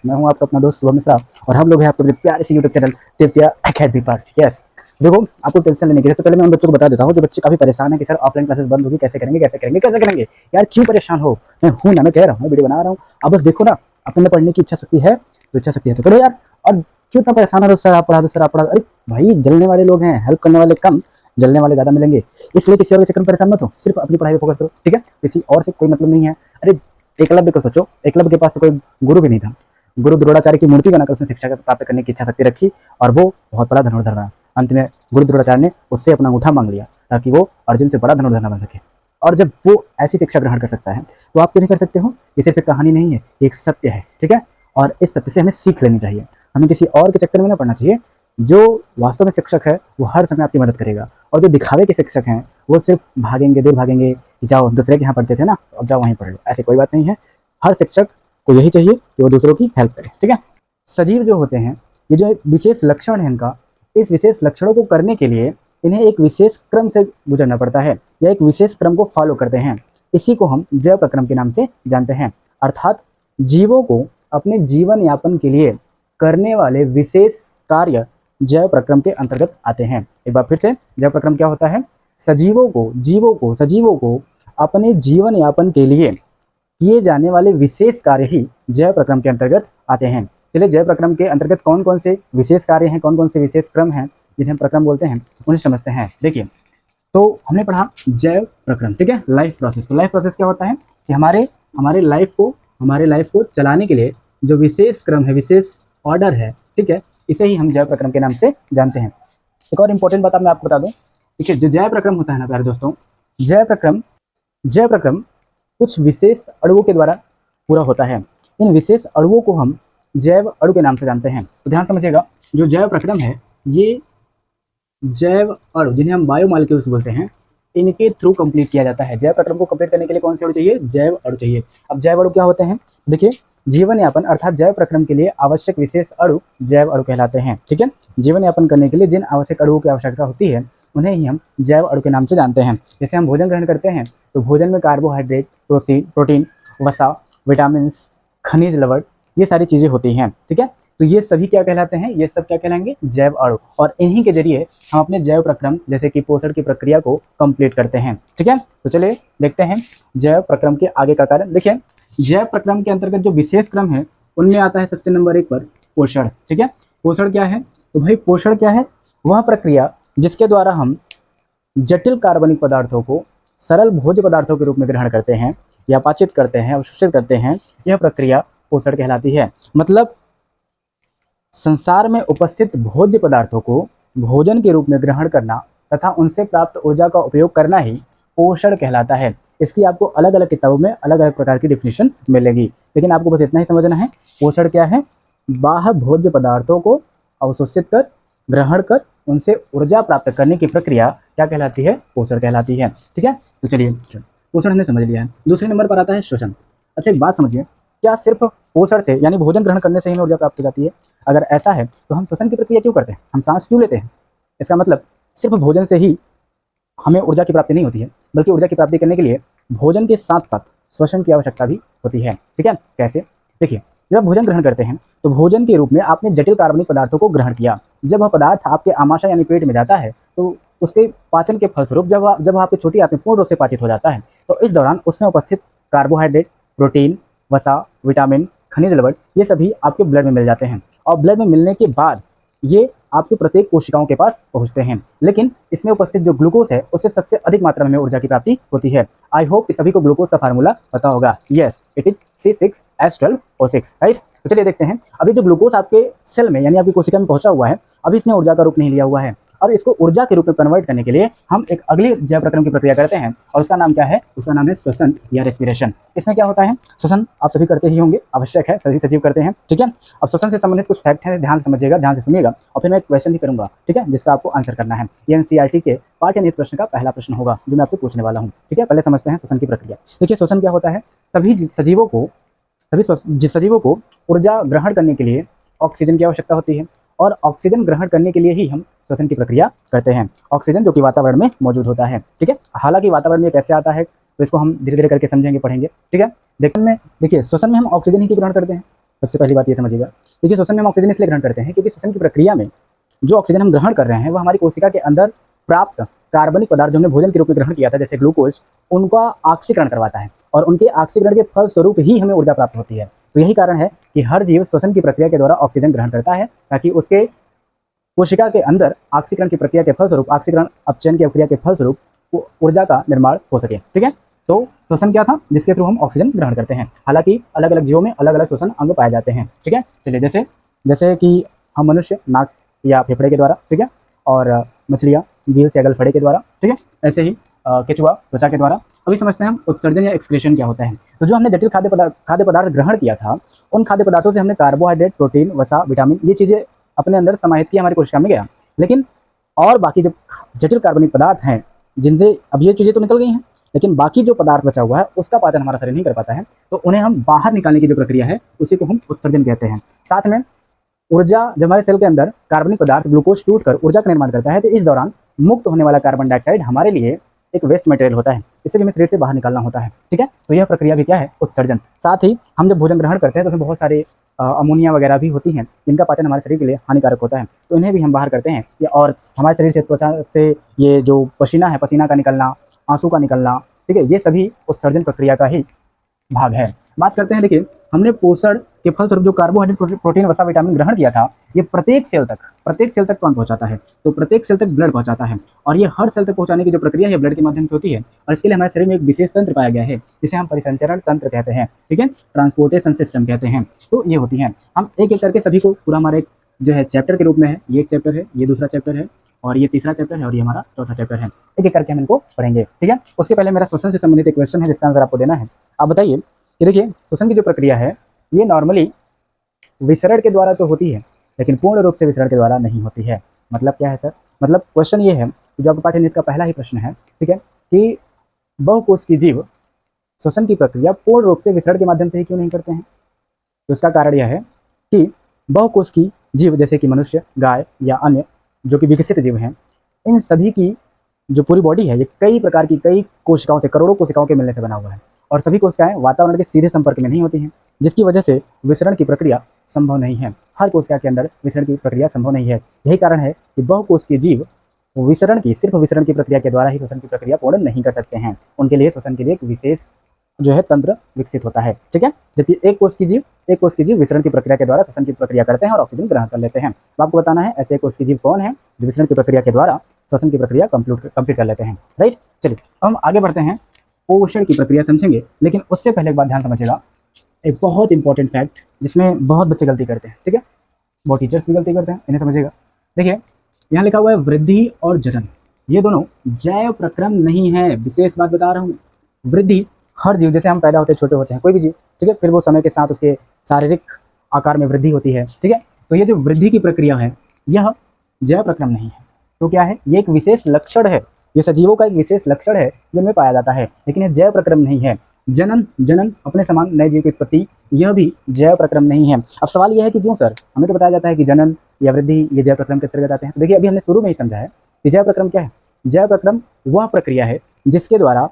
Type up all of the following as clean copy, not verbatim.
मैं हूं आपका अपना दोस्त शुभम मिश्रा और हम लोग हैं आपके अपने प्यारे से यूट्यूब चैनल दिव्या अकेडमी पर। यस, देखो आपको टेंशन लेने की सबसे पहले मैं उन बच्चों को बता देता हूं जो बच्चे काफी परेशान है कि सर ऑफलाइन क्लासेस बंद होगी, कैसे करेंगे कैसे करेंगे कैसे करेंगे। यार क्यों परेशान हो, मैं हूं ना, मैं कह रहा हूं, वीडियो बना रहा हूं। अब बस देखो ना, अपने पढ़ने की इच्छा शक्ति है तो पढ़ो यार। और क्यों इतना परेशान हो रहे हो, सर आप पढ़ा दो सर आप पढ़ा दो। अरे भाई, जलने वाले लोग हैं, हेल्प करने वाले कम, जलने वाले ज्यादा मिलेंगे। इसलिए किसी और के चक्कर में परेशान मत हो, सिर्फ अपनी पढ़ाई पर फोकस करो, ठीक है। किसी और से कोई मतलब नहीं है। अरे एकलव्य को सोचो, एकलव्य के पास तो कोई गुरु भी नहीं था। गुरु द्रोणाचार्य की मूर्ति बनाकर उसने शिक्षा प्राप्त करने की इच्छा शक्ति रखी और वो बहुत बड़ा धनुर्धर बना। अंत में गुरु द्रोणाचार्य ने उससे अपना अंगूठा मांग लिया ताकि वो अर्जुन से बड़ा धनुर्धर बन सके। और जब वो ऐसी शिक्षा ग्रहण कर सकता है तो आप क्यों नहीं कर सकते हो। ये सिर्फ एक कहानी नहीं है, ये एक सत्य है, ठीक है। और इस सत्य से हमें सीख लेनी चाहिए। हमें किसी और के चक्कर में ना पड़ना चाहिए। जो वास्तव में शिक्षक है वो हर समय आपकी मदद करेगा, और जो दिखावे के शिक्षक हैं वो सिर्फ भागेंगे, दूर भागेंगे कि जाओ दूसरे के यहाँ पढ़ते थे ना, अब जाओ वहीं पढ़ लो। ऐसी कोई बात नहीं है। हर शिक्षक को यही चाहिए कि वो दूसरों की हेल्प करे, ठीक है। सजीव जो होते हैं, ये जो विशेष लक्षण है इनका, इस विशेष लक्षणों को करने के लिए इन्हें एक विशेष क्रम से गुजरना पड़ता है या एक विशेष क्रम को फॉलो करते हैं। इसी को हम जैव प्रक्रम के नाम से जानते हैं। अर्थात जीवों को अपने जीवन यापन के लिए करने वाले विशेष कार्य जैव प्रक्रम के अंतर्गत आते हैं। एक बार फिर से, जैव प्रक्रम क्या होता है। सजीवों को अपने जीवन यापन के लिए किए जाने वाले विशेष कार्य ही जैव प्रक्रम के अंतर्गत आते हैं। चलिए, जैव प्रक्रम के अंतर्गत कौन कौन से विशेष कार्य हैं, कौन कौन से विशेष क्रम हैं जिन्हें हम प्रक्रम बोलते हैं, उन्हें समझते हैं। देखिए, तो हमने पढ़ा जैव प्रक्रम, ठीक है। लाइफ प्रोसेस, तो लाइफ प्रोसेस क्या होता है कि हमारे लाइफ को चलाने के लिए जो विशेष क्रम है, विशेष ऑर्डर है, ठीक है, इसे ही हम जैव प्रक्रम के नाम से जानते हैं। एक और इंपॉर्टेंट बात मैं आपको बता दूं, ठीक है। जो जैव प्रक्रम होता है ना प्यारे दोस्तों, जैव प्रक्रम कुछ विशेष अणुओं के द्वारा पूरा होता है। इन विशेष अणुओं को हम जैव अणु के नाम से जानते हैं। तो ध्यान समझिएगा, जो जैव प्रक्रम है, ये जैव अणु जिन्हें हम बायोमॉलिक्यूल्स बोलते हैं, इनके थ्रू कंप्लीट किया जाता है। जैव प्रक्रम को कंप्लीट करने के लिए कौन से अणु चाहिए, जैव अणु चाहिए। अब जैव अणु क्या होते हैं, देखिए, जीवन यापन अर्थात जैव प्रक्रम के लिए आवश्यक विशेष अणु जैव अणु कहलाते हैं, ठीक है। जीवन यापन करने के लिए जिन आवश्यक अणुओं की आवश्यकता होती है उन्हें ही हम जैव अणु के नाम से जानते हैं। जैसे हम भोजन ग्रहण करते हैं तो भोजन में कार्बोहाइड्रेट, प्रोटीन, वसा, विटामिन, खनिज लवण, ये सारी चीजें होती हैं, ठीक है। तो ये सभी क्या कहलाते हैं, ये सब क्या कहलाएंगे, जैव अणु। और इन्हीं के जरिए हम अपने जैव प्रक्रम जैसे कि पोषण की प्रक्रिया को कंप्लीट करते हैं, ठीक है। तो चलिए देखते हैं जैव प्रक्रम के आगे का कारण। देखिए, जैव प्रक्रम के अंतर्गत जो विशेष क्रम है उनमें आता है सबसे नंबर 1 पर पोषण, ठीक है। पोषण क्या है, तो भाई पोषण क्या है, वह प्रक्रिया जिसके द्वारा हम जटिल कार्बनिक पदार्थों को सरल भोज्य पदार्थों के रूप में ग्रहण करते हैं या पाचित करते हैं, अवशोषित करते हैं, यह प्रक्रिया पोषण कहलाती है। मतलब संसार में उपस्थित भोज्य पदार्थों को भोजन के रूप में ग्रहण करना तथा उनसे प्राप्त ऊर्जा का उपयोग करना ही पोषण कहलाता है। इसकी आपको अलग अलग किताबों में अलग अलग प्रकार की डिफिनेशन मिलेगी, लेकिन आपको बस इतना ही समझना है, पोषण क्या है, बाह्य भोज्य पदार्थों को अवशोषित कर, ग्रहण कर, उनसे ऊर्जा प्राप्त करने की प्रक्रिया क्या कहलाती है, पोषण कहलाती है, ठीक है। तो चलिए, पोषण हमने समझ लिया है। दूसरे नंबर पर आता है श्वसन। अच्छा, एक बात समझिए, क्या सिर्फ पोषण से यानी भोजन ग्रहण करने से ही हमें ऊर्जा प्राप्त हो जाती है? अगर ऐसा है तो हम श्वसन की प्रक्रिया क्यों करते हैं, हम सांस क्यों लेते हैं? इसका मतलब सिर्फ भोजन से ही हमें ऊर्जा की प्राप्ति नहीं होती है, बल्कि ऊर्जा की प्राप्ति करने के लिए भोजन के साथ साथ श्वसन की आवश्यकता भी होती है, ठीक है। कैसे? देखिए, जब भोजन ग्रहण करते हैं तो भोजन के रूप में आपने जटिल कार्बनिक पदार्थों को ग्रहण किया। जब वह पदार्थ आपके आमाशय यानी पेट में जाता है तो उसके पाचन के फलस्वरूप जब आपके छोटी आंत में पूर्ण रूप से पाचित हो जाता है तो इस दौरान उसमें उपस्थित कार्बोहाइड्रेट, प्रोटीन, वसा, विटामिन, खनिज लवण, ये सभी आपके ब्लड में मिल जाते हैं। और ब्लड में मिलने के बाद ये आपके प्रत्येक कोशिकाओं के पास पहुंचते हैं। लेकिन इसमें उपस्थित जो ग्लूकोज है उससे सबसे अधिक मात्रा में ऊर्जा की प्राप्ति होती है। आई होप कि सभी को ग्लूकोज का फार्मूला पता होगा। Yes, it is C6H12O6, right. तो चलिए देखते हैं, अभी जो ग्लूकोज आपके सेल में यानी आपकी कोशिका में पहुंचा हुआ है, अभी इसने ऊर्जा का रूप नहीं लिया हुआ है। अब इसको ऊर्जा के रूप में कन्वर्ट करने के लिए हम एक अगली जैव प्रक्रम की प्रक्रिया करते हैं और उसका नाम क्या है, उसका नाम है श्वसन या रेस्पिरेशन। इसमें क्या होता है, श्वसन आप सभी करते ही होंगे, आवश्यक है, सभी सजीव करते हैं, ठीक है। अब श्वसन से संबंधित कुछ फैक्ट हैं, ध्यान समझिएगा, ध्यान से सुनिएगा, और फिर मैं एक क्वेश्चन भी करूंगा, ठीक है, जिसका आपको आंसर करना है। ये एनसीईआरटी के पाठ्यनिहित प्रश्न का पहला प्रश्न होगा जो मैं आपसे पूछने वाला हूँ, ठीक है। पहले समझते हैं श्वसन की प्रक्रिया। देखिए, श्वसन क्या होता है, सभी सजीवों को ऊर्जा ग्रहण करने के लिए ऑक्सीजन की आवश्यकता होती है और ऑक्सीजन ग्रहण करने के लिए ही हम श्वसन की प्रक्रिया करते हैं। ऑक्सीजन जो कि वातावरण में मौजूद होता है, ठीक है। हालांकि वातावरण में कैसे आता है तो इसको हम धीरे धीरे करके समझेंगे, पढ़ेंगे, ठीक है। देखिए, श्वसन में हम ऑक्सीजन ही क्यों ग्रहण करते हैं, सबसे पहली बात ये समझिएगा। देखिए श्वसन में हम ऑक्सीजन इसलिए ग्रहण करते हैं क्योंकि श्वसन की प्रक्रिया में जो ऑक्सीजन हम ग्रहण कर रहे हैं, वह हमारी कोशिका के अंदर प्राप्त कार्बनिक पदार्थ जो हमने भोजन के रूप में ग्रहण किया था, जैसे ग्लूकोज, उनका ऑक्सीकरण करवाता है और उनके ऑक्सीकरण के फलस्वरूप ही हमें ऊर्जा प्राप्त होती है। तो यही कारण है कि हर जीव श्वसन की प्रक्रिया के द्वारा ऑक्सीजन ग्रहण करता है, ताकि उसके कोशिका के अंदर ऑक्सीकरण की प्रक्रिया के फलस्वरूप, ऑक्सीकरण अपचयन की प्रक्रिया के फलस्वरूप ऊर्जा का निर्माण हो सके। ठीक है, तो श्वसन क्या था, जिसके थ्रू हम ऑक्सीजन ग्रहण करते हैं। हालांकि अलग अलग जीवों में अलग अलग श्वसन अंग पाए जाते हैं। ठीक है, चलिए जैसे जैसे कि हम मनुष्य नाक या फेफड़े के द्वारा, ठीक है, और मछलियाँ गील्स या गलफड़े के द्वारा, ठीक है, ऐसे ही केचुआ त्वचा के द्वारा। अभी समझते हैं हम उत्सर्जन या एक्सक्रीशन क्या होता है। तो जो हमने जटिल खाद्य पदार्थ ग्रहण किया था, उन खाद्य पदार्थों से हमने कार्बोहाइड्रेट, प्रोटीन, वसा, विटामिन, ये चीज़ें अपने अंदर समाहित किया, हमारी कोशिका में गया। लेकिन और बाकी जो जटिल कार्बनिक पदार्थ हैं, जिनसे अब ये चीज़ें तो निकल गई हैं, लेकिन बाकी जो पदार्थ बचा हुआ है उसका पाचन हमारा शरीर नहीं कर पाता है, तो उन्हें हम बाहर निकालने की जो प्रक्रिया है उसी को हम उत्सर्जन कहते हैं। साथ में ऊर्जा, जब हमारे सेल के अंदर कार्बनिक पदार्थ ग्लूकोज टूटकर ऊर्जा का निर्माण करता है, तो इस दौरान मुक्त होने वाला कार्बन डाइऑक्साइड हमारे लिए एक वेस्ट मटेरियल होता है, इसे भी हमें शरीर से बाहर निकालना होता है। ठीक है, तो यह प्रक्रिया भी क्या है, उत्सर्जन। साथ ही हम जब भोजन ग्रहण करते हैं तो उसमें बहुत सारे अमोनिया वगैरह भी होती हैं, जिनका पाचन हमारे शरीर के लिए हानिकारक होता है, तो इन्हें भी हम बाहर करते हैं। और हमारे शरीर से, त्वचा से ये जो पसीना है, पसीना का निकलना, आंसू का निकलना, ठीक है, ये सभी उत्सर्जन प्रक्रिया का ही भाग है। बात करते हैं, देखिए हमने पोषण के फलस्वरूप जो कार्बोहाइड्रेट, प्रोटीन, वसा, विटामिन ग्रहण किया था, ये प्रत्येक सेल तक कौन पहुंचाता है, तो प्रत्येक सेल तक ब्लड पहुंचाता है। और ये हर सेल तक पहुंचाने की जो प्रक्रिया है ब्लड के माध्यम से होती है, और इसके लिए हमारे शरीर में एक विशेष तंत्र पाया गया है, जिसे हम परिसंचरण तंत्र कहते हैं। ठीक है, ट्रांसपोर्टेशन सिस्टम कहते हैं। तो ये होती है, हम एक एक करके सभी को पूरा हमारे एक जो है चैप्टर के रूप में है, ये एक चैप्टर है, ये दूसरा चैप्टर है, और ये तीसरा चैप्टर है, और ये हमारा चौथा चैप्टर है। एक एक करके हम इनको पढ़ेंगे। ठीक है, उसके पहले मेरा श्वसन से संबंधित एक क्वेश्चन है जिसका आंसर आपको देना है। आप बताइए कि देखिए श्वसन की जो प्रक्रिया है ये नॉर्मली विसरण के द्वारा तो होती है, लेकिन पूर्ण रूप से विसरण के द्वारा नहीं होती है। मतलब क्या है सर, मतलब क्वेश्चन ये है कि जो आपका पाठ्यनीति का पहला ही प्रश्न है, ठीक है, कि बहुकोश की जीव श्वसन की प्रक्रिया पूर्ण रूप से विसरण के माध्यम से ही क्यों नहीं करते हैं। तो इसका कारण यह है कि बहुकोश की जीव, जैसे कि मनुष्य, गाय या अन्य जो कि विकसित जीव हैं, इन सभी की जो पूरी बॉडी है ये कई प्रकार की, कई कोशिकाओं से, करोड़ों कोशिकाओं के मिलने से बना हुआ है, और सभी कोशिकाएं वातावरण के सीधे संपर्क में नहीं होती हैं, जिसकी वजह से विसरण की प्रक्रिया संभव नहीं है। हर कोशिका के अंदर विसरण की प्रक्रिया संभव नहीं है। यही कारण है कि बहुकोश की जीव सिर्फ विसरण की प्रक्रिया के द्वारा ही श्वसन की प्रक्रिया पूर्ण नहीं कर सकते हैं। उनके लिए श्वसन के लिए एक विशेष जो है तंत्र विकसित होता है। ठीक है, जबकि एक कोश की जीव विसरण की प्रक्रिया के द्वारा श्वसन की प्रक्रिया करते हैं और ऑक्सीजन ग्रहण कर लेते हैं। तो आपको बताना है ऐसे एक कोश की जीव कौन है जो विसरण की प्रक्रिया के द्वारा श्वसन की प्रक्रिया कंप्लीट कर लेते हैं। राइट, चलिए हम आगे बढ़ते हैं, पोषण की प्रक्रिया समझेंगे। लेकिन उससे पहले एक बात ध्यान समझिएगा, एक बहुत इंपॉर्टेंट फैक्ट जिसमें बहुत बच्चे गलती करते हैं। ठीक है, बहुत टीचर्स भी गलती करते हैं, इन्हें समझिएगा। देखिए यहाँ लिखा हुआ है वृद्धि और जनन, ये दोनों जैव प्रक्रम नहीं है। विशेष बात बता रहा हूँ, वृद्धि हर जीव, जैसे हम पैदा होते हैं, छोटे होते हैं कोई भी जीव, ठीक है, फिर वो समय के साथ उसके शारीरिक आकार में वृद्धि होती है। ठीक है, तो ये जो वृद्धि की प्रक्रिया है यह जैव प्रक्रम नहीं है। तो क्या है, ये एक विशेष लक्षण है, ये सजीवों का एक विशेष लक्षण है जिनमें पाया जाता है, लेकिन यह जैव प्रक्रम नहीं है। जनन अपने समान नए जीव की उत्पत्ति, यह भी जैव प्रक्रम नहीं है। अब सवाल यह है कि क्यों सर, हमें तो बताया जाता है कि जनन या वृद्धि ये जैव प्रक्रम के अंतर्गत आते हैं। तो देखिए अभी हमने शुरू में ही समझा है कि जैव प्रक्रम क्या है। जैव प्रक्रम वह प्रक्रिया है जिसके द्वारा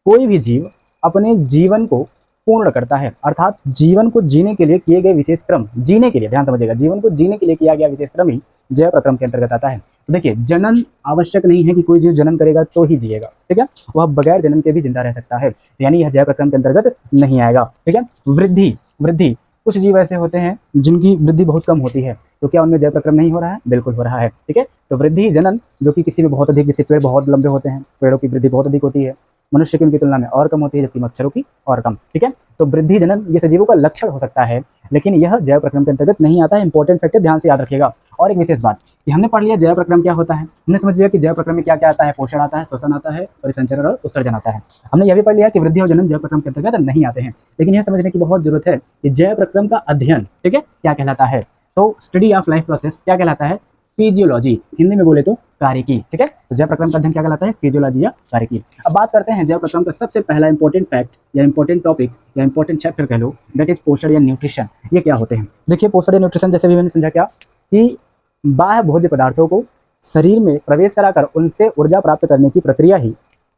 कोई भी जीव अपने जीवन को पूर्ण करता है, अर्थात जीवन को जीने के लिए किए गए विशेष क्रम, जीने के लिए, ध्यान समझिएगा, जीवन को जीने के लिए किया गया विशेष क्रम ही जैव प्रक्रम के अंतर्गत आता है। तो देखिए जनन आवश्यक नहीं है कि कोई जीव जनन करेगा तो ही जिएगा, ठीक है, वह बगैर जनन के भी जिंदा रह सकता है, यानी यह जैव प्रक्रम के अंतर्गत नहीं आएगा। ठीक है, वृद्धि कुछ जीव ऐसे होते हैं जिनकी वृद्धि बहुत कम होती है, तो क्या उनमें जैव प्रक्रम नहीं हो रहा है, बिल्कुल हो रहा है। ठीक है, तो वृद्धि जनन जो कि किसी में बहुत अधिक, जैसे पेड़ बहुत लंबे होते हैं, पेड़ों की वृद्धि बहुत अधिक होती है, मनुष्य की उनकी तुलना में और कम होती है, जबकि मच्छरों की और कम। ठीक है, तो वृद्धि जनन ये सजीवों का लक्षण हो सकता है, लेकिन यह जैव प्रक्रम के अंतर्गत नहीं आता है। इंपॉर्टेंट फैक्टर ध्यान से याद रखिएगा। और एक विशेष बात कि हमने पढ़ लिया जैव प्रक्रम क्या होता है, हमने समझ लिया कि जैव प्रक्रम में क्या क्या आता है, पोषण आता है, श्वसन आता है, परिसंचरण और उत्सर्जन आता है। हमने यह भी पढ़ लिया कि वृद्धि और जनन जैव प्रक्रम के अंतर्गत नहीं आते हैं, लेकिन यह समझने की बहुत जरूरत है कि जैव प्रक्रम का अध्ययन, ठीक है, क्या कहलाता है। तो स्टडी ऑफ लाइफ प्रोसेस क्या कहलाता है, फिजियोलॉजी, हिंदी में बोले तो कार्यकी। ठीक है, तो जैव प्रक्रम का अध्ययन क्या कहलाता है, फिजियोलॉजी या कार्यकी। अब बात करते हैं जैव प्रक्रम का सबसे पहला इंपॉर्टेंट फैक्ट या इंपॉर्टेंट टॉपिक या इंपॉर्टेंट चैप्टर कह लो, दैट इज पोषण या न्यूट्रिशन। ये क्या होते हैं, देखिए पोषण या न्यूट्रिशन जैसे भी मैंने समझा क्या कि बाह्य भोज्य पदार्थों को शरीर में प्रवेश कराकर उनसे ऊर्जा प्राप्त करने की प्रक्रिया ही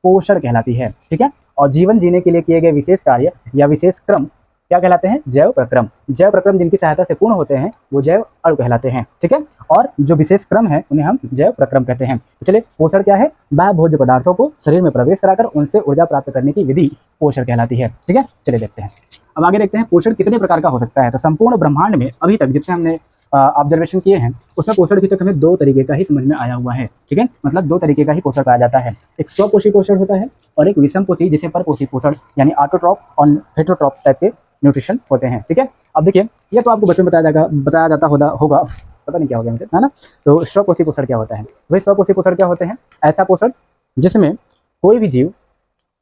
पोषण कहलाती है। ठीक है, और जीवन जीने के लिए किए गए विशेष कार्य या विशेष क्रम क्या कहलाते हैं? जैव प्रक्रम। जैव प्रक्रम जिनकी सहायता से पूर्ण होते हैं वो जैव अणु कहलाते हैं, ठीक है। और जो विशेष क्रम है उन्हें हम जैव प्रक्रम कहते हैं। तो चलिए, पोषण क्या है? बाह्य भोज्य पदार्थों को शरीर में प्रवेश कराकर उनसे ऊर्जा प्राप्त करने की विधि पोषण कहलाती है, ठीक है। चलिए देखते हैं, अब आगे देखते हैं पोषण कितने प्रकार का हो सकता है। तो संपूर्ण ब्रह्मांड में अभी तक जितने हमने ऑब्जर्वेशन किए हैं उसमें पोषण अभी तक हमें दो तरीके का ही समझ में आया हुआ है, ठीक है। मतलब दो तरीके का ही पोषण पाया जाता है, एक स्वपोषी पोषण होता है और एक विषमपोषी जिसे परपोषी पोषण यानी ऑटोट्रॉप और हेटेरोट्रॉप्स टाइप के न्यूट्रिशन होते हैं, ठीक है। अब देखिए, ये तो आपको बच्चों में बताया जाता होगा, पता नहीं क्या हो गया मुझे, है ना। तो स्वपोषी पोषण क्या होता है? वही स्वपोषी पोषण क्या होते हैं? ऐसा पोषण जिसमें कोई भी जीव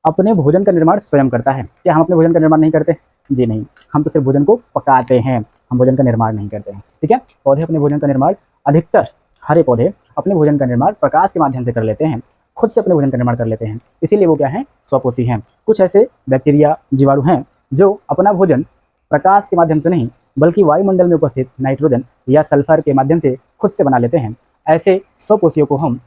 अपने भोजन का निर्माण स्वयं करता है। क्या हम अपने भोजन का निर्माण नहीं करते? जी नहीं, हम तो सिर्फ भोजन को पकाते हैं, हम भोजन का निर्माण नहीं करते हैं, ठीक है। पौधे अपने भोजन का निर्माण, अधिकतर हरे पौधे अपने भोजन का निर्माण प्रकाश के माध्यम से कर लेते हैं, खुद से अपने भोजन का निर्माण कर लेते हैं, इसीलिए वो क्या है? स्वपोषी हैं। कुछ ऐसे बैक्टीरिया, जीवाणु हैं जो अपना भोजन प्रकाश के माध्यम से नहीं बल्कि वायुमंडल में उपस्थित नाइट्रोजन या सल्फर के माध्यम से खुद से बना लेते हैं। ऐसे स्वपोषियों को हम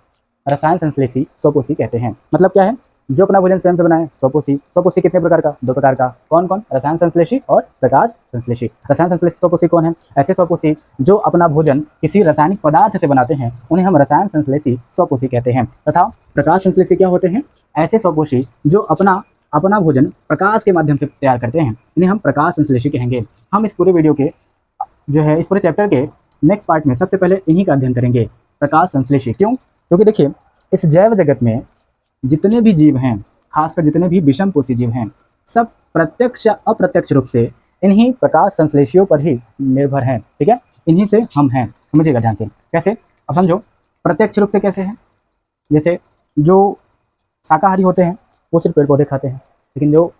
रसायन संश्लेषी स्वपोषी कहते हैं। मतलब क्या है? जो अपना भोजन स्वयं से बनाए, स्वपोषी। स्वपोषी कितने प्रकार का? दो प्रकार का। कौन कौन? रसायन संश्लेषी और प्रकाश संश्लेषी। रसायन संश्लेषी स्वपोषी कौन है? ऐसे स्वपोषी जो अपना भोजन किसी रासायनिक पदार्थ से बनाते हैं उन्हें हम रसायन संश्लेषी स्वपोषी कहते हैं। तथा प्रकाश संश्लेषी क्या होते हैं? ऐसे स्वपोषी जो अपना भोजन प्रकाश के माध्यम से तैयार करते हैं, इन्हें हम प्रकाश संश्लेषी कहेंगे। हम इस पूरे वीडियो के जो है, इस पूरे चैप्टर के नेक्स्ट पार्ट में सबसे पहले इन्हीं का अध्ययन करेंगे, प्रकाश संश्लेषी। क्यों? क्योंकि देखिए, इस जैव जगत में जितने भी जीव हैं, खासकर जितने भी विषमपोषी जीव हैं, सब प्रत्यक्ष या अप्रत्यक्ष रूप से इन्हीं प्रकाश संश्लेषियों पर ही निर्भर हैं, ठीक है। इन्हीं से हम हैं, समझिएगा ध्यान से। कैसे? अब समझो, प्रत्यक्ष रूप से कैसे हैं? जैसे जो शाकाहारी होते हैं वो सिर्फ पेड़ पौधे खाते हैं, लेकिन जो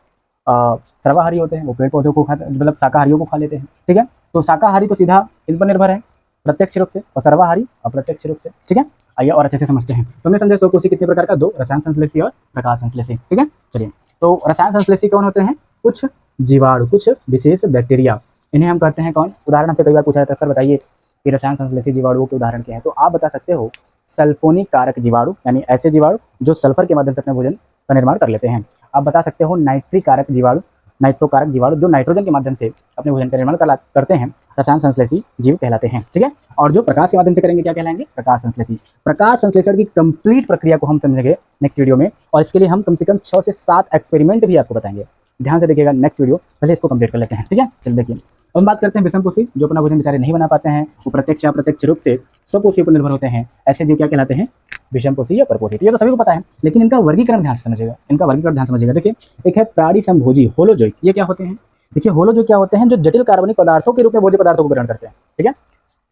सर्वाहारी होते हैं वो पेड़ पौधों को खाते, मतलब शाकाहारियों को खा लेते हैं, ठीक है। तो शाकाहारी तो सीधा इन पर निर्भर है प्रत्यक्ष रूप से, और सर्वाहारी अप्रत्यक्ष रूप से, ठीक है। आइए और अच्छे से समझते हैं। तो हमने समझा स्वकोषी कितने प्रकार का? दो, रसायन संश्लेषी और प्रकाश संश्लेषी, ठीक है। चलिए, तो रसायन संश्लेषी कौन होते हैं? कुछ जीवाणु, कुछ विशेष बैक्टीरिया, इन्हें हम कहते हैं कौन? उदाहरण हमसे कई बार पूछा जाता है, सर बताइए कि रसायन संश्लेषी जीवाणुओं के उदाहरण क्या है? तो आप बता सकते हो सल्फोनिक कारक जीवाणु, यानी ऐसे जीवाणु जो सल्फर के माध्यम से अपने भोजन का निर्माण कर लेते हैं। आप बता सकते हो नाइट्रिक कारक जीवाणु, नाइट्रोकारक जीवाणु जो नाइट्रोजन के माध्यम से अपने भोजन का निर्माण करते हैं, रसायन संश्लेषी जीव कहलाते हैं, ठीक है। और जो प्रकाश के माध्यम से करेंगे क्या कहलाएंगे? प्रकाश संश्लेषी। प्रकाश संश्लेषण की कंप्लीट प्रक्रिया को हम समझेंगे नेक्स्ट वीडियो में, और इसके लिए हम कम से कम 6 से 7 एक्सपेरिमेंट भी आपको बताएंगे। ध्यान से देखिएगा नेक्स्ट वीडियो, पहले इसको कंप्लीट कर लेते हैं, ठीक है। चलिए देखिए, अब हम बात करते हैं विषमपोषी, जो अपना भोजन बेचारे नहीं बना पाते हैं, वो प्रत्यक्ष या अप्रत्यक्ष रूप से स्वपोषी पर निर्भर होते हैं। ऐसे जीव क्या कहलाते हैं? विषमपोषी या परपोषी। ये तो सभी को पता है, लेकिन इनका वर्गीकरण ध्यान से समझिएगा, इनका वर्गीकरण ध्यान समझिएगा। देखिए, एक है प्राणी संभोजी, होलोजोइक। ये क्या होते हैं? देखिए, होलोजोइक क्या होते हैं? जो जटिल कार्बनिक पदार्थों के रूप में भोज्य पदार्थों को ग्रहण करते हैं, ठीक है।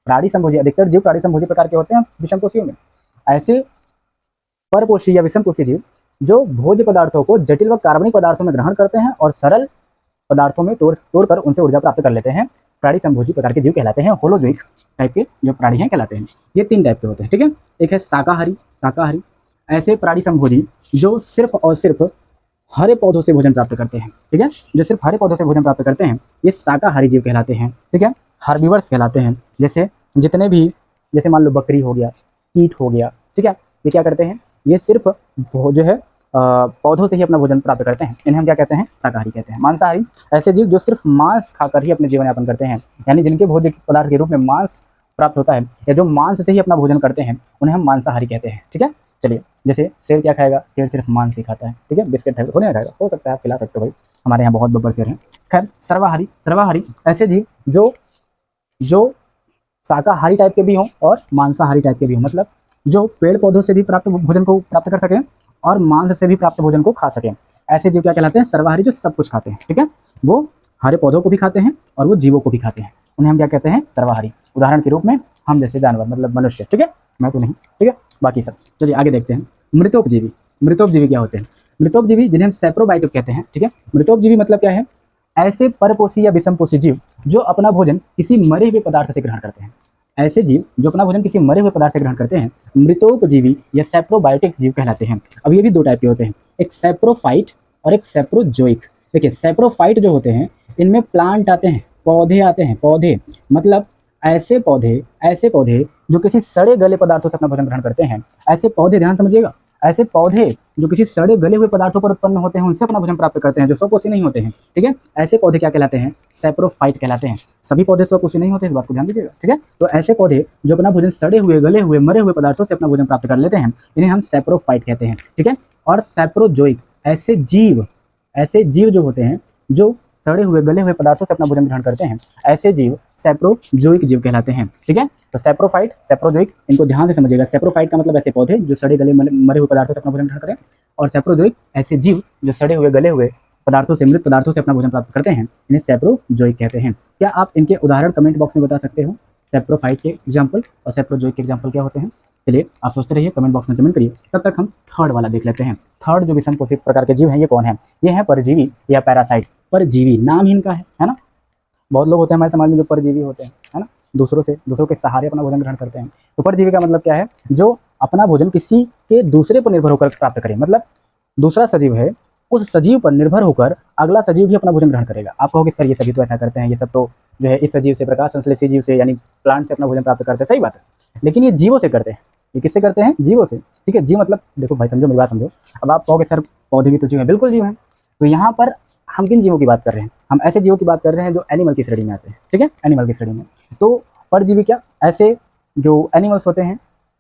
प्राणी संभोजी, अधिकतर जीव प्राणी संभोजी प्रकार के होते हैं विषमपोषियों में। ऐसे परपोषी या विषमपोषी जीव जो भोज्य पदार्थों को जटिल व कार्बनिक पदार्थों में ग्रहण करते हैं और सरल पदार्थों में तोड़कर उनसे ऊर्जा प्राप्त कर लेते हैं, प्राणी संभोजी प्रकार के जीव कहलाते हैं। होलोजोइक टाइप के जो प्राणी हैं कहलाते हैं। ये 3 टाइप के होते हैं, ठीक है। एक है शाकाहारी, ऐसे प्राणी संभोजी जो सिर्फ और सिर्फ हरे पौधों से भोजन प्राप्त करते हैं, ठीक है। जो सिर्फ हरे पौधों से भोजन प्राप्त करते हैं, ये शाकाहारी जीव कहलाते हैं, ठीक है। हर्बीवर्स कहलाते हैं। जैसे जितने भी, जैसे मान लो बकरी हो गया, कीट हो गया, ठीक है, ये क्या करते हैं? ये सिर्फ जो है पौधों से ही अपना भोजन प्राप्त करते हैं, इन्हें हम क्या कहते हैं? शाकाहारी कहते हैं। मांसाहारी, ऐसे जीव जो सिर्फ मांस खाकर ही अपने जीवन यापन करते हैं, यानी जिनके भोज्य पदार्थ के रूप में मांस प्राप्त होता है या जो मांस से ही अपना भोजन करते हैं, उन्हें हम मांसाहारी कहते हैं, ठीक है। चलिए, जैसे शेर क्या खाएगा? शेर सिर्फ मांस ही खाता है, ठीक है। बिस्किट थोड़ी ना खाएगा, हो सकता है आप खिला सकते हो भाई, हमारे यहाँ बहुत बब्बर शेर हैं। खैर, सर्वाहारी ऐसे जीव जो शाकाहारी टाइप के भी हों और मांसाहारी टाइप के भी हों, मतलब जो पेड़ पौधों से भी प्राप्त भोजन को प्राप्त कर सकें और मांस से भी प्राप्त भोजन को खा सकें, ऐसे जीव क्या कहलाते हैं? सर्वाहारी, जो सब कुछ खाते हैं, ठीक है। वो हरे पौधों को भी खाते हैं और वो जीवों को भी खाते हैं, उन्हें हम क्या कहते हैं? सर्वाहारी। उदाहरण के रूप में हम जैसे जानवर, मतलब मनुष्य, ठीक है, मैं तो नहीं, ठीक है, बाकी सब। चलिए आगे देखते हैं। मृतोपजीवी क्या होते हैं? मृतोपजीवी जिन्हें हम सैप्रोबाइटिक कहते हैं, ठीक है। मृतोपजीवी मतलब क्या है? ऐसे परपोषी या विषमपोषी जीव जो अपना भोजन किसी मरे हुए पदार्थ से ग्रहण करते हैं। ऐसे जीव जो अपना भोजन किसी मरे हुए पदार्थ से ग्रहण करते हैं मृतोपजीवी या सैप्रोबायोटिक जीव कहलाते हैं। अब ये भी 2 टाइप के होते हैं, एक सैप्रोफाइट और एक सैप्रोजोइक। देखिए, सैप्रोफाइट जो होते हैं इनमें प्लांट आते हैं, पौधे आते हैं। पौधे मतलब ऐसे पौधे जो किसी सड़े गले पदार्थों से अपना भोजन ग्रहण करते हैं, ऐसे पौधे, ध्यान समझिएगा, ऐसे पौधे जो किसी सड़े गले हुए पदार्थों पर उत्पन्न होते हैं उनसे अपना भोजन प्राप्त करते हैं, जो स्वपोषी नहीं होते हैं। ठीक है, ऐसे पौधे क्या कहलाते हैं? सैप्रोफाइट कहलाते हैं। सभी पौधे स्वपोषी नहीं होते, इस बात को ध्यान दीजिएगा। ठीक है, तो ऐसे पौधे जो अपना भोजन सड़े हुए, गले हुए, मरे हुए पदार्थों से अपना भोजन प्राप्त कर लेते हैं, इन्हें हम सैप्रोफाइट कहते हैं। ठीक है, और सैप्रोजोइक ऐसे जीव जो होते हैं जो सड़े हुए, गले हुए पदार्थों से अपना भोजन ग्रहण करते हैं, ऐसे जीव सैप्रोजोइक जीव कहलाते हैं। ठीक है, तो सैप्रोफाइट, सैप्रोजोइक, इनको ध्यान से समझिएगा। सैप्रोफाइट का मतलब ऐसे पौधे जो सड़े गले मरे हुए पदार्थों से अपना भोजन ग्रहण करें, और सैप्रोजोइक ऐसे जीव जो सड़े हुए, गले हुए पदार्थों से, मृत पदार्थों से अपना भोजन प्राप्त करते हैं, इन्हें सैप्रोजोइक कहते हैं। क्या आप इनके उदाहरण कमेंट बॉक्स में बता सकते हो? सैप्रोफाइट के एग्जाम्पल और सैप्रोजोइक के एग्जाम्पल क्या होते हैं? चलिए आप सोचते रहिए, कमेंट बॉक्स में कमेंट करिए। तब तक हम थर्ड वाला देख लेते हैं। थर्ड जो विषम-पोषी प्रकार के जीव हैं, ये कौन है? ये है परजीवी या पैरासाइट। परजीवी नाम ही इनका है ना। बहुत लोग होते हैं हमारे समाज में जो परजीवी होते हैं, है ना, दूसरों के सहारे अपना भोजन ग्रहण करते हैं। तो परजीवी का मतलब क्या है? जो अपना भोजन किसी के दूसरे पर निर्भर होकर प्राप्त करे। मतलब दूसरा सजीव है, उस सजीव पर निर्भर होकर अगला सजीव भी अपना भोजन ग्रहण करेगा। आप कहोगे सर ये सभी तो ऐसा करते हैं, ये सब तो जो है इस सजीव से, प्रकाश संश्लेषी जीव से यानी प्लांट से अपना भोजन प्राप्त करते हैं। सही बात है, लेकिन ये जीवों से करते हैं। ये किससे करते हैं? जीवों से। ठीक है, जीव मतलब देखो भाई, समझो मेरी बात समझो। अब आप कहोगे सर पौधे भी तो जीव हैं। बिल्कुल जीव हैं। तो यहाँ पर हम किन जीवों की बात कर रहे हैं? हम ऐसे जीवों की बात कर रहे हैं जो एनिमल की श्रेणी में आते हैं। ठीक है, एनिमल की श्रेणी में। तो परजीवी क्या? ऐसे जो एनिमल्स होते हैं,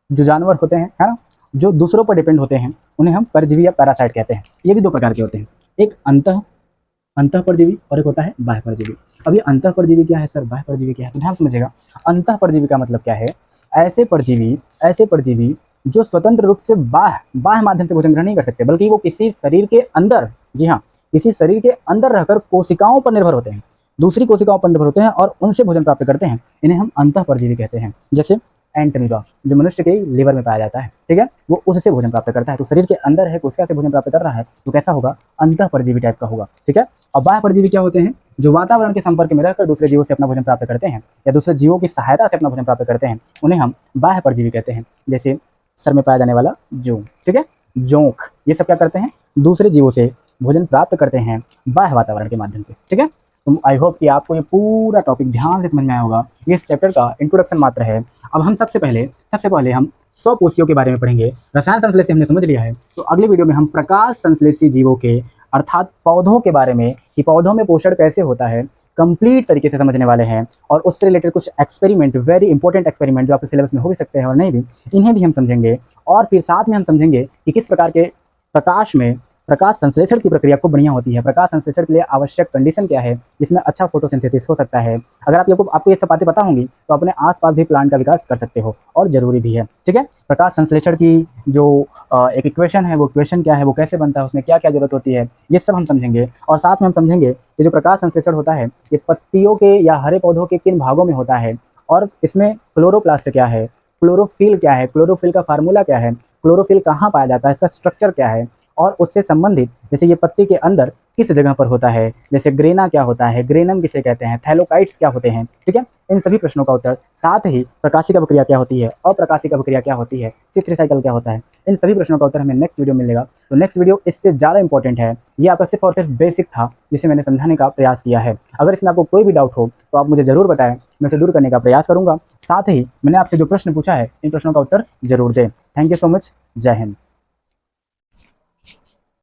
जो जानवर होते हैं, है ना, जो दूसरों पर डिपेंड होते हैं, उन्हें हम परजीवी या पैरासाइट कहते हैं। ये भी दो प्रकार के होते हैं, एक अंतः परजीवी और एक होता है बाह्य परजीवी। अब ये अंतः परजीवी क्या है सर, बाह्य परजीवी क्या है? तो ध्यान समझिएगा। अंतः परजीवी का मतलब क्या है? ऐसे परजीवी जो स्वतंत्र रूप से बाह्य माध्यम से भोजन ग्रहण नहीं कर सकते, बल्कि वो किसी शरीर के अंदर, जी हाँ, किसी शरीर के अंदर रहकर कोशिकाओं पर निर्भर होते हैं, दूसरी कोशिकाओं पर निर्भर होते हैं और उनसे भोजन प्राप्त करते हैं। इन्हें हम अंतः परजीवी कहते हैं। जैसे एंटमीबा जो मनुष्य के लिवर में पाया जाता है, ठीक है, वो उससे भोजन प्राप्त करता है। तो शरीर के अंदर है, कोशिका से भोजन प्राप्त कर रहा है, तो कैसा होगा? अंतः परजीवी टाइप का होगा। ठीक है, और बाह्य परजीवी क्या होते हैं? जो वातावरण के संपर्क में रहकर दूसरे जीवों से अपना भोजन प्राप्त करते हैं या दूसरे जीवों की सहायता से अपना भोजन प्राप्त करते हैं, उन्हें हम बाह्य परजीवी कहते हैं। जैसे सर में पाया जाने वाला जोंक, ठीक है, जोंक, ये सब क्या करते हैं? दूसरे जीवों से भोजन प्राप्त करते हैं बाह्य वातावरण के माध्यम से। ठीक है, तो आई होप कि आपको ये पूरा टॉपिक ध्यान से समझ में आया होगा। ये इस चैप्टर का इंट्रोडक्शन मात्र है। अब हम सबसे पहले हम स्वपोषियों के बारे में पढ़ेंगे। रसायन संश्लेषी हमने समझ लिया है, तो अगले वीडियो में हम प्रकाश संश्लेषी जीवों के अर्थात पौधों के बारे में, कि पौधों में पोषण कैसे होता है, कंप्लीट तरीके से समझने वाले हैं। और उससे रिलेटेड कुछ एक्सपेरिमेंट, वेरी इंपॉर्टेंट एक्सपेरिमेंट जो आपके सिलेबस में हो भी सकते हैं और नहीं भी, इन्हें भी हम समझेंगे। और फिर साथ में हम समझेंगे कि किस प्रकार के प्रकाश संश्लेषण की प्रक्रिया खूब बढ़िया होती है। प्रकाश संश्लेषण के लिए आवश्यक कंडीशन क्या है जिसमें अच्छा फोटोसिंथेसिस हो सकता है। अगर आपको ये सब बातें पता होंगी तो अपने आसपास भी प्लांट का विकास कर सकते हो, और जरूरी भी है। ठीक है, प्रकाश संश्लेषण की जो एक इक्वेशन है, वो इक्वेशन क्या है, वो कैसे बनता है, उसमें क्या क्या जरूरत होती है, ये सब हम समझेंगे। और साथ में हम समझेंगे कि जो प्रकाश संश्लेषण होता है ये पत्तियों के या हरे पौधों के किन भागों में होता है, और इसमें क्लोरोप्लास्ट क्या है, क्लोरोफिल क्या है, क्लोरोफिल का फार्मूला क्या है, क्लोरोफिल कहाँ पाया जाता है, इसका स्ट्रक्चर क्या है, और उससे संबंधित जैसे ये पत्ती के अंदर किस जगह पर होता है, जैसे ग्रेना क्या होता है, ग्रेनम किसे कहते हैं, थैलोकाइट्स क्या होते हैं। ठीक है, इन सभी प्रश्नों का उत्तर, साथ ही प्रकाशिका प्रक्रिया क्या होती है, अप्रकाशिका प्रक्रिया क्या होती है, C3 साइकिल क्या होता है, इन सभी प्रश्नों का उत्तर हमें नेक्स्ट वीडियो में मिलेगा। तो नेक्स्ट वीडियो इससे ज़्यादा इंपॉर्टेंट है। ये आपका सिर्फ और सिर्फ बेसिक था जिसे मैंने समझाने का प्रयास किया है। अगर इसमें आपको कोई भी डाउट हो तो आप मुझे ज़रूर बताएं, मैं उसे दूर करने का प्रयास करूंगा। साथ ही मैंने आपसे जो प्रश्न पूछा है, इन प्रश्नों का उत्तर जरूर दें। Thank you so much. जय हिंद।